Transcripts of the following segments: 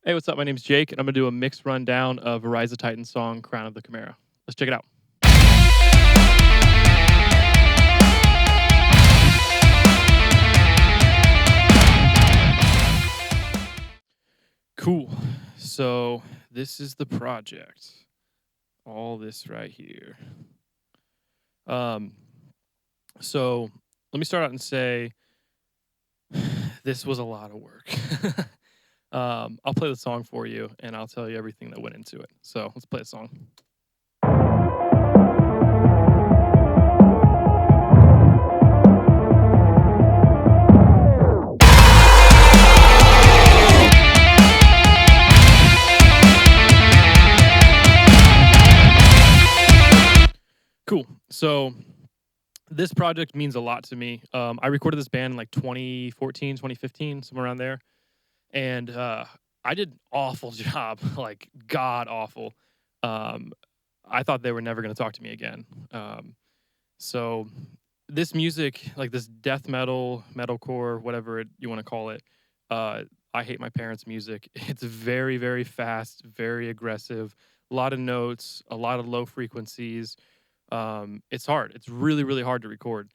Hey, what's up? My name's Jake, and I'm going to do a mixed rundown of Rise of Titan's song, Crown of the Chimera. Let's check it out. Cool. So, this is the project. All this right here. Um, so, let me start out and say this was a lot of work. I'll play the song for you, and I'll tell you everything that went into it. So, let's play the song. Cool. So this project means a lot to me. I recorded this band in like 2014, 2015, somewhere around there. And I did an awful job, like god awful. Um, I thought they were never going to talk to me again. So this music, like this death metal, metalcore, whatever you want to call it, I hate my parents' music. It's very, very fast, very aggressive, a lot of notes, a lot of low frequencies. It's hard. It's really, really hard to record.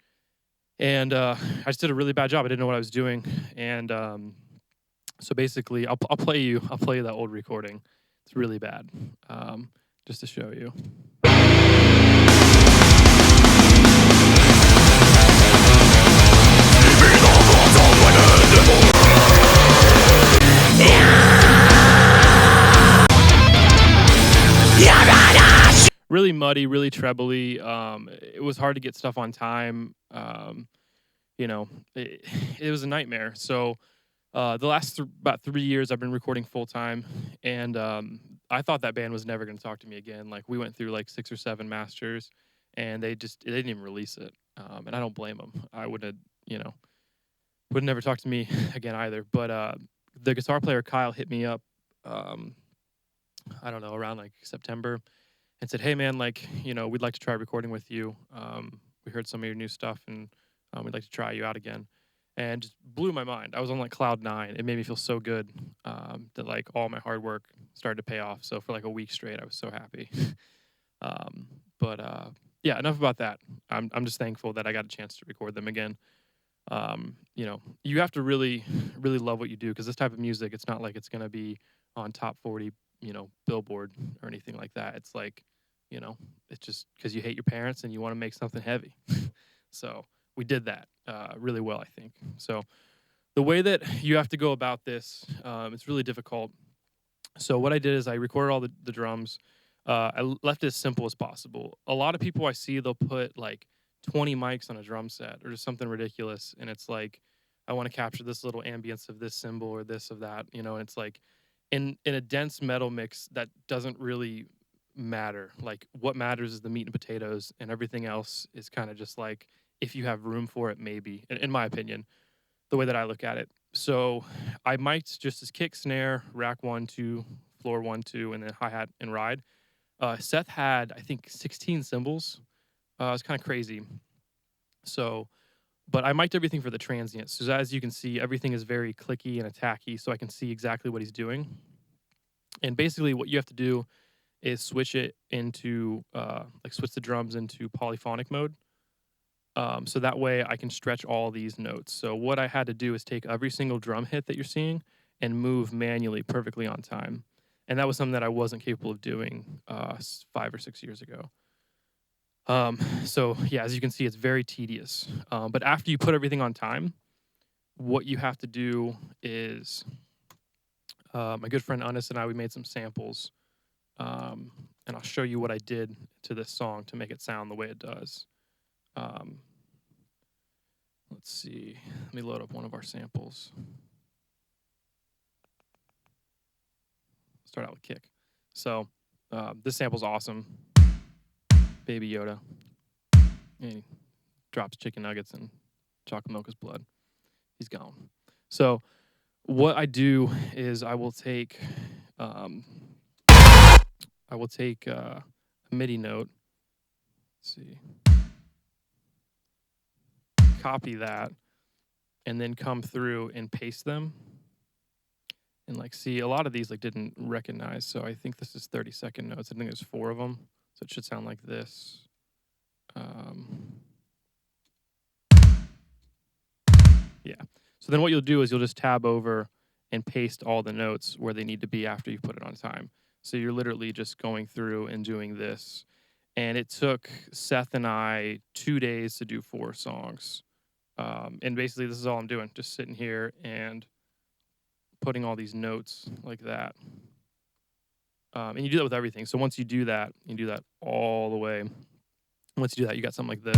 And I just did a really bad job. I didn't know what I was doing. And so basically, I'll play you that old recording. It's really bad, just to show you. Really muddy, really trebly. It was hard to get stuff on time. It was a nightmare. So the last about 3 years, I've been recording full time, and I thought that band was never going to talk to me again. Like we went through like 6 or 7 masters, and they didn't even release it. And I don't blame them. I would never talk to me again either. But the guitar player Kyle hit me up. I don't know, around like September, and said, "Hey man, like we'd like to try recording with you. We heard some of your new stuff, and we'd like to try you out again." And just blew my mind. I was on like cloud 9. It made me feel so good that like all my hard work started to pay off. So for like a week straight, I was so happy. um, but yeah, enough about that. I'm just thankful that I got a chance to record them again. You have to really, really love what you do because this type of music, it's not like it's gonna be on top 40, Billboard or anything like that. It's like, it's just because you hate your parents and you want to make something heavy. So we did that really well, I think. So the way that you have to go about this, it's really difficult. So what I did is I recorded all the drums. I left it as simple as possible. A lot of people I see, they'll put like 20 mics on a drum set or just something ridiculous, and it's like, I want to capture this little ambience of this cymbal or this of that, and it's like in a dense metal mix that doesn't really matter. Like what matters is the meat and potatoes, and everything else is kind of just like if you have room for it, maybe. In my opinion, the way that I look at it. So I mic'd just as kick, snare, rack 1, 2, floor 1, 2, and then hi hat and ride. Seth had I think 16 cymbals. It's kind of crazy. So, but I mic'd everything for the transients. So as you can see, everything is very clicky and attacky, so I can see exactly what he's doing. And basically, what you have to do is switch it into switch the drums into polyphonic mode. So that way I can stretch all these notes. So what I had to do is take every single drum hit that you're seeing and move manually perfectly on time. And that was something that I wasn't capable of doing 5 or 6 years ago. So yeah, as you can see, it's very tedious. But after you put everything on time, what you have to do is, my good friend Anis and I, we made some samples. And I'll show you what I did to this song to make it sound the way it does. Let's see. Let me load up one of our samples. Start out with kick. So this sample's awesome. Baby Yoda. And he drops chicken nuggets and chocolate milk is blood. He's gone. So what I do is I will take a MIDI note. Let's see. Copy that and then come through and paste them. And like, see, a lot of these like didn't recognize. So I think this is 30-second notes. I think there's 4 of them. So it should sound like this. Yeah. So then what you'll do is you'll just tab over and paste all the notes where they need to be after you put it on time. So you're literally just going through and doing this. And it took Seth and I 2 days to do 4 songs. And basically, this is all I'm doing, just sitting here and putting all these notes like that. And you do that with everything. So once you do that, you do that all the way. Once you do that, you got something like this.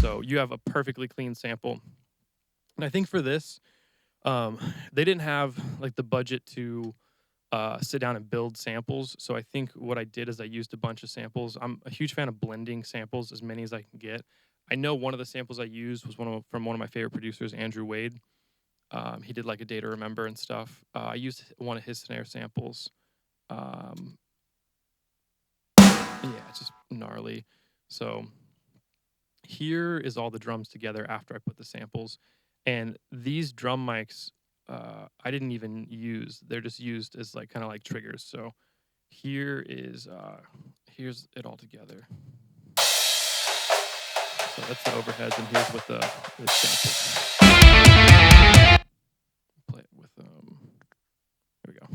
So you have a perfectly clean sample. And I think for this, they didn't have like the budget to sit down and build samples. So I think what I did is I used a bunch of samples. I'm a huge fan of blending samples, as many as I can get. I know one of the samples I used was from one of my favorite producers, Andrew Wade. He did like A Day to Remember and stuff. I used one of his snare samples. Yeah, it's just gnarly. So here is all the drums together after I put the samples. And these drum mics, I didn't even use. They're just used as like kind of like triggers. So here is here's it all together. So that's the overheads, and here's what the samples. Play it with here we go.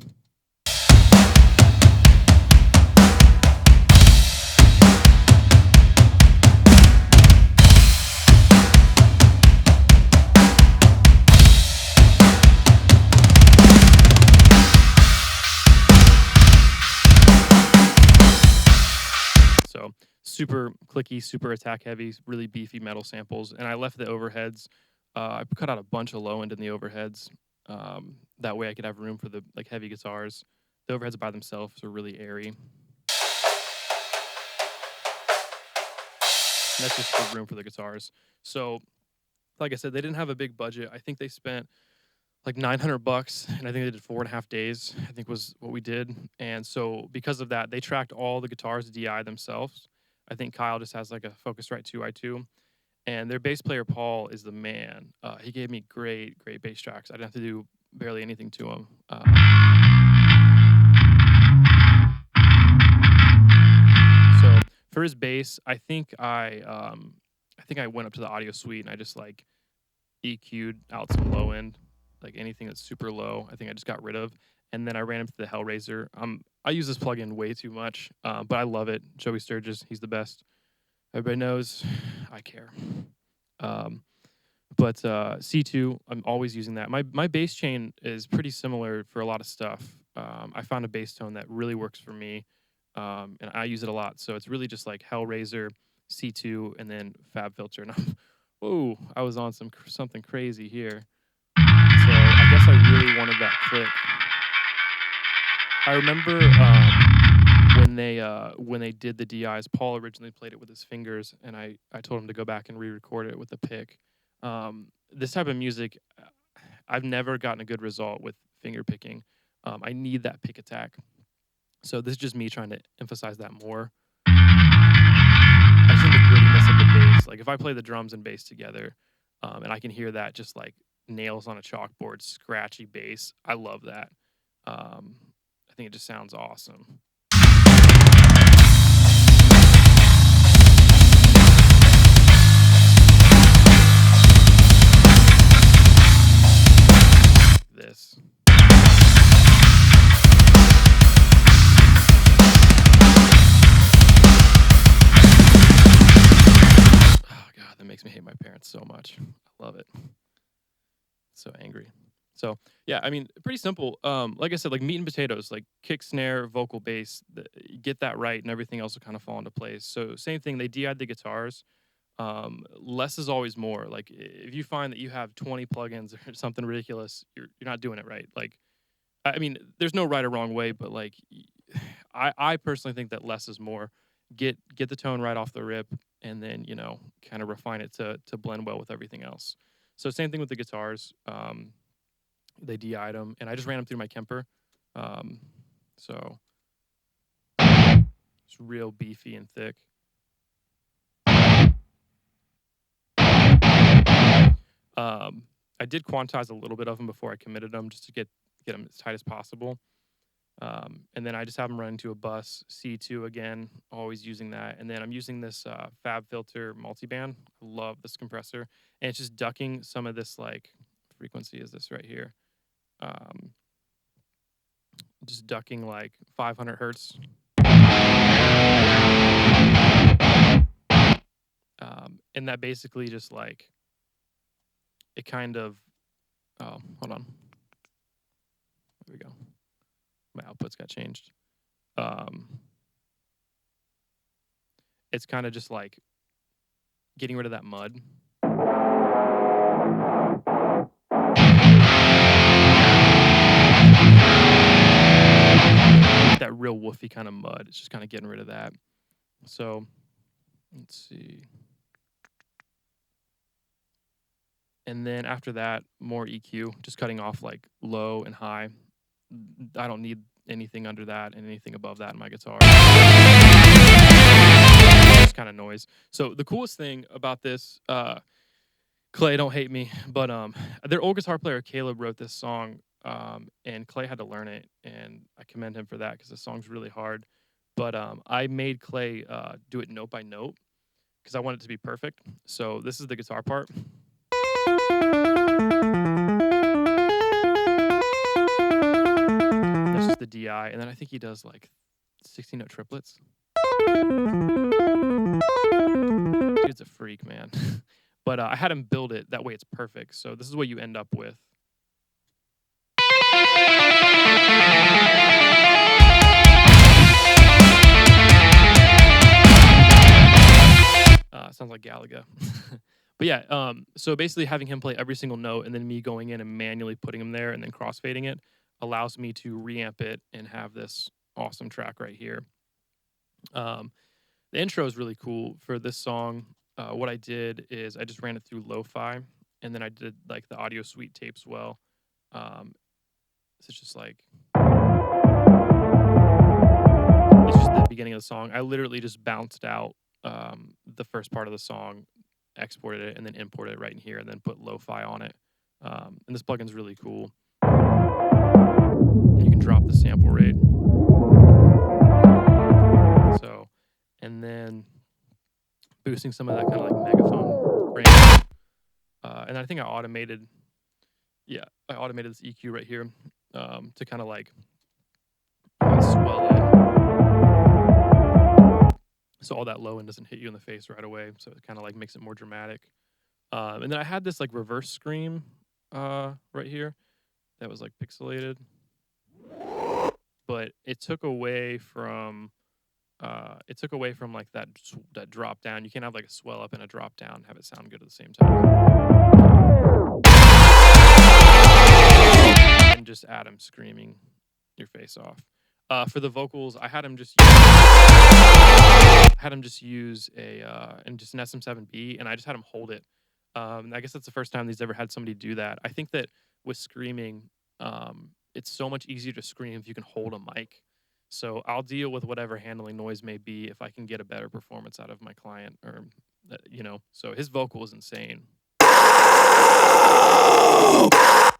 So super clicky, super attack heavy, really beefy metal samples. And I left the overheads. I cut out a bunch of low end in the overheads. That way I could have room for the like heavy guitars. The overheads by themselves are really airy. And that's just for room for the guitars. So like I said, they didn't have a big budget. I think they spent like $900, and I think they did 4.5 days, I think was what we did. And so because of that, they tracked all the guitars DI themselves. I think Kyle just has like a Focusrite 2i2. And their bass player, Paul, is the man. He gave me great bass tracks. I didn't have to do barely anything to him. So for his bass, I think I went up to the audio suite and I just like EQ'd out some low end, like anything that's super low. I think I just got rid of, and then I ran him to the Hellraiser. I use this plugin way too much, but I love it. Joey Sturgis, he's the best. Everybody knows I care. But C2, I'm always using that. My bass chain is pretty similar for a lot of stuff. I found a bass tone that really works for me, and I use it a lot. So it's really just like Hellraiser, C2, and then Fab Filter. And whoa, I was on something crazy here. So I guess I really wanted that click. I remember when they did the DIs, Paul originally played it with his fingers, and I told him to go back and re-record it with a pick. This type of music, I've never gotten a good result with finger picking. I need that pick attack. So this is just me trying to emphasize that more. I think the grittiness of the bass, like if I play the drums and bass together, and I can hear that just like nails on a chalkboard, scratchy bass, I love that. I think it just sounds awesome. This. Oh God, that makes me hate my parents so much. I love it. So angry. So yeah, I mean, pretty simple. Like I said, like meat and potatoes, like kick, snare, vocal, bass. Get that right, and everything else will kind of fall into place. So same thing. They DI'd the guitars. Less is always more. Like if you find that you have 20 plugins or something ridiculous, you're not doing it right. Like, I mean, there's no right or wrong way, but like, I personally think that less is more. Get the tone right off the rip, and then kind of refine it to blend well with everything else. So same thing with the guitars. They DI'd them, and I just ran them through my Kemper. So it's real beefy and thick. Um, I did quantize a little bit of them before I committed them just to get them as tight as possible. And then I just have them run into a bus C2 again, always using that. And then I'm using this Fab Filter multiband. I love this compressor, and it's just ducking some of this like frequency is this right here. Um, just ducking like 500 hertz. And that basically just like it kind of hold on. There we go. My outputs got changed. It's kind of just like getting rid of that mud. That real woofy kind of mud. It's just kind of getting rid of that. So let's see. And then after that, more EQ, just cutting off like low and high. I don't need anything under that and anything above that in my guitar. Just kind of noise. So the coolest thing about this, Clay, don't hate me, but their old guitar player Caleb wrote this song, and Clay had to learn it, and I commend him for that because the song's really hard. But I made Clay do it note by note because I want it to be perfect. So this is the guitar part. That's just the DI, and then I think he does like 16-note triplets. Dude's a freak, man. But I had him build it that way it's perfect. So this is what you end up with. Sounds like Galaga. But yeah, so basically having him play every single note and then me going in and manually putting him there and then crossfading it allows me to reamp it and have this awesome track right here. The intro is really cool for this song. What I did is I just ran it through lo-fi, and then I did like the audio suite tapes well. So it's just like it's just the beginning of the song. I literally just bounced out the first part of the song, exported it, and then imported it right in here, and then put lo-fi on it. And this plugin's really cool. You can drop the sample rate. So, and then boosting some of that kind of like megaphone range. And I think I automated this EQ right here to kind of like swell it. So all that low end doesn't hit you in the face right away. So it kind of like makes it more dramatic. And then I had this like reverse scream right here that was like pixelated. But it took away from like that drop down. You can't have like a swell up and a drop down and have it sound good at the same time. And just Adam screaming your face off. For the vocals, I had him just use an SM7B, and I just had him hold it. I guess that's the first time he's ever had somebody do that. I think that with screaming, it's so much easier to scream if you can hold a mic. So I'll deal with whatever handling noise may be if I can get a better performance out of my client, or So his vocal is insane.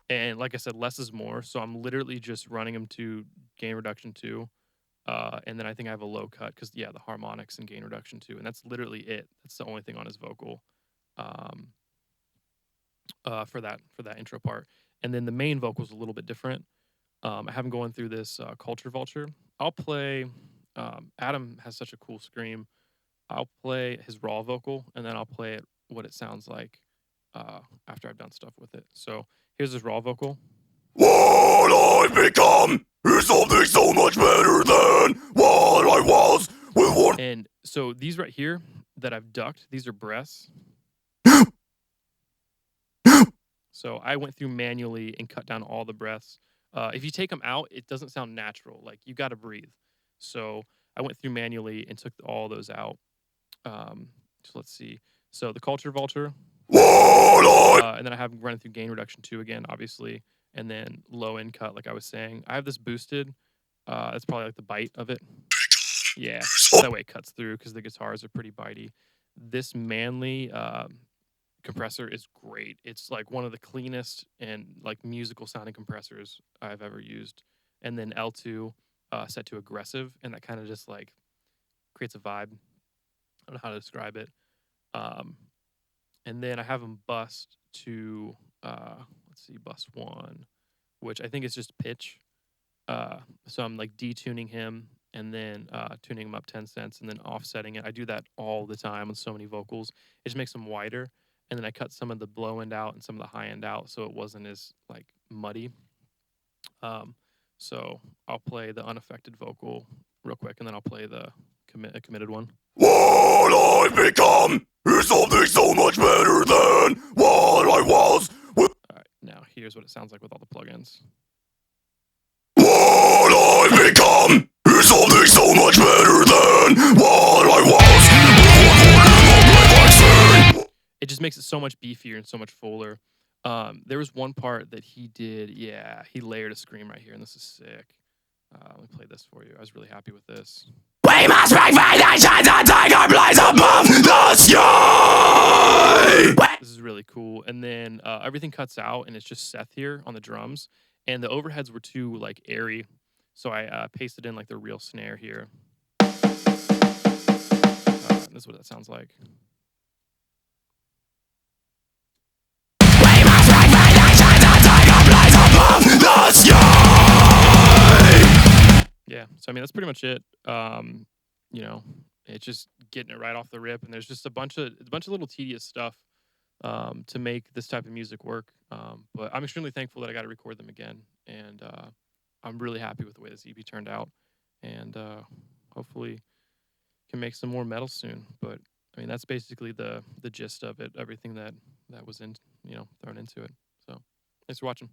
And like I said, less is more. So I'm literally just running him to gain reduction 2. And then I think I have a low cut because, the harmonics and gain reduction 2. And that's literally it. That's the only thing on his vocal for that intro part. And then the main vocal is a little bit different. I have him going through this Culture Vulture. I'll play, Adam has such a cool scream. I'll play his raw vocal, and then I'll play it what it sounds like after I've done stuff with it. So here's his raw vocal. What I've become is something so much better than what I was with one. And so these right here that I've ducked, these are breaths. So I went through manually and cut down all the breaths. If you take them out, it doesn't sound natural. Like, you got to breathe. So I went through manually and took all those out. So let's see. So the Culture Vulture. And then I have running through gain reduction 2 again, obviously. And then low end cut, like I was saying. I have this boosted. That's probably like the bite of it. Yeah, that way it cuts through because the guitars are pretty bitey. This manly compressor is great. It's like one of the cleanest and like musical sounding compressors I've ever used. And then L2 set to aggressive, and that kind of just like creates a vibe. I don't know how to describe it. Um, and then I have them bust to let's see, bust one, which I think is just pitch. So I'm like detuning him and then tuning him up 10 cents and then offsetting it. I do that all the time with so many vocals. It just makes them wider. And then I cut some of the low end out and some of the high end out so it wasn't as like muddy. Um, so I'll play the unaffected vocal real quick and then I'll play the committed one. What I've become is something so much better than what I was. All right, now here's what it sounds like with all the plugins. What I've become is something so much better than what I was. It just makes it so much beefier and so much fuller. There was one part that he did. Yeah, he layered a scream right here, and this is sick. Let me play this for you. I was really happy with this. We must make nations and take our place above the sky. This is really cool. And then everything cuts out, and it's just Seth here on the drums. And the overheads were too like airy, so I pasted in like the real snare here. This is what that sounds like. Yeah, so I mean that's pretty much it. You know, it's just getting it right off the rip, and there's just a bunch of little tedious stuff to make this type of music work. But I'm extremely thankful that I got to record them again, and I'm really happy with the way this EP turned out, and hopefully can make some more metal soon. But I mean that's basically the gist of it, everything that was in thrown into it. So thanks for watching.